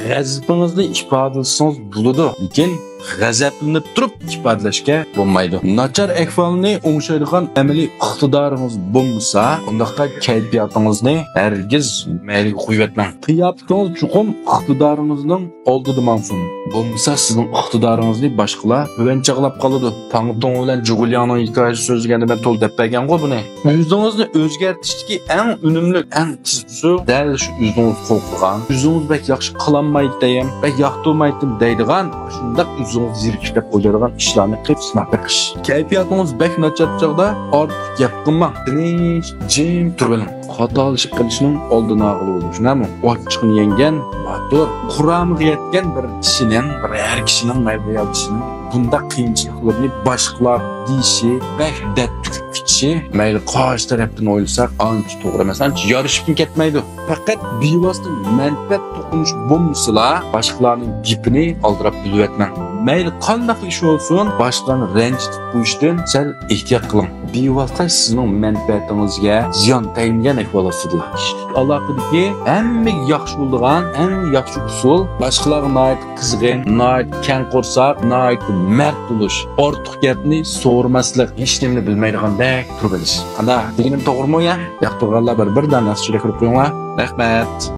g'azabingizni ifodalasangiz bo'ladi, lekin g'azablanib turib ifodalashga bo'lmaydi. Nachar ahvolni o'ngshaydigan amaliy iqtidoringiz bo'lmasa, undaqda kayfiyatingizni hargiz mayli qo'yib etmang. Qiyofatingiz chuqur iqtidoringizning oldida mavsum. Bo'lmasa sizning iqtidoringizni boshqalar o'vanchaqlab qoladi. Tangtong bilan Jugulyanning hikoyasi so'zlaganda men to'l deb bergan-ku buni. O'zingizni o'zgartirishdagi eng unumli, eng tezsi dal shu o'zingiz qo'rqgan, o'zingiz bek yaxshi qilolmaydi deyim, bek yoqtirmaydi deydigan, shundaq o'zingiz zirkiklab qo'yadigan ishlarni qilib sinab beqish. Kayfiyatingiz bek nachar chog'da ortiq gap qilmang. Tinch, jim turib xatolashib qilishning oldini olib shunami? Ochiqni yengan batur Qur'onga yetgan bir kishining, bir har kishining maybayotishini bunda qiyinchiliklarni boshqalar deyishi va dattukchi mayli qosh tarafdan o'ylasak ancha to'g'ri emas, ancha yorishib ketmaydi. Faqat bevosita manfaat to'qinish bo'lmasa, boshqalarning gapini oldirab bilib mayli qanday ish bo'lsin, boshqalarni ranjitib qo'yishdan sal ehtiyot qiling. Bevosita sizning manfaatingizga ziyon tegmagan ahvolasidir. Aloqadagi hamma yaxshi bo'lgan, eng yaxshi usul boshqalarga noit qizg'in, noit kang qo'rsoq, noit mard bo'lish, ortiq gapni so'rmaslik, hech nimani bilmaydigandek turib olish. Qanday? Deganim to'g'rimi ya? Yo'q, to'g'rilar bir-birdan yaxshilik qilib qo'yinglar. Rahmat.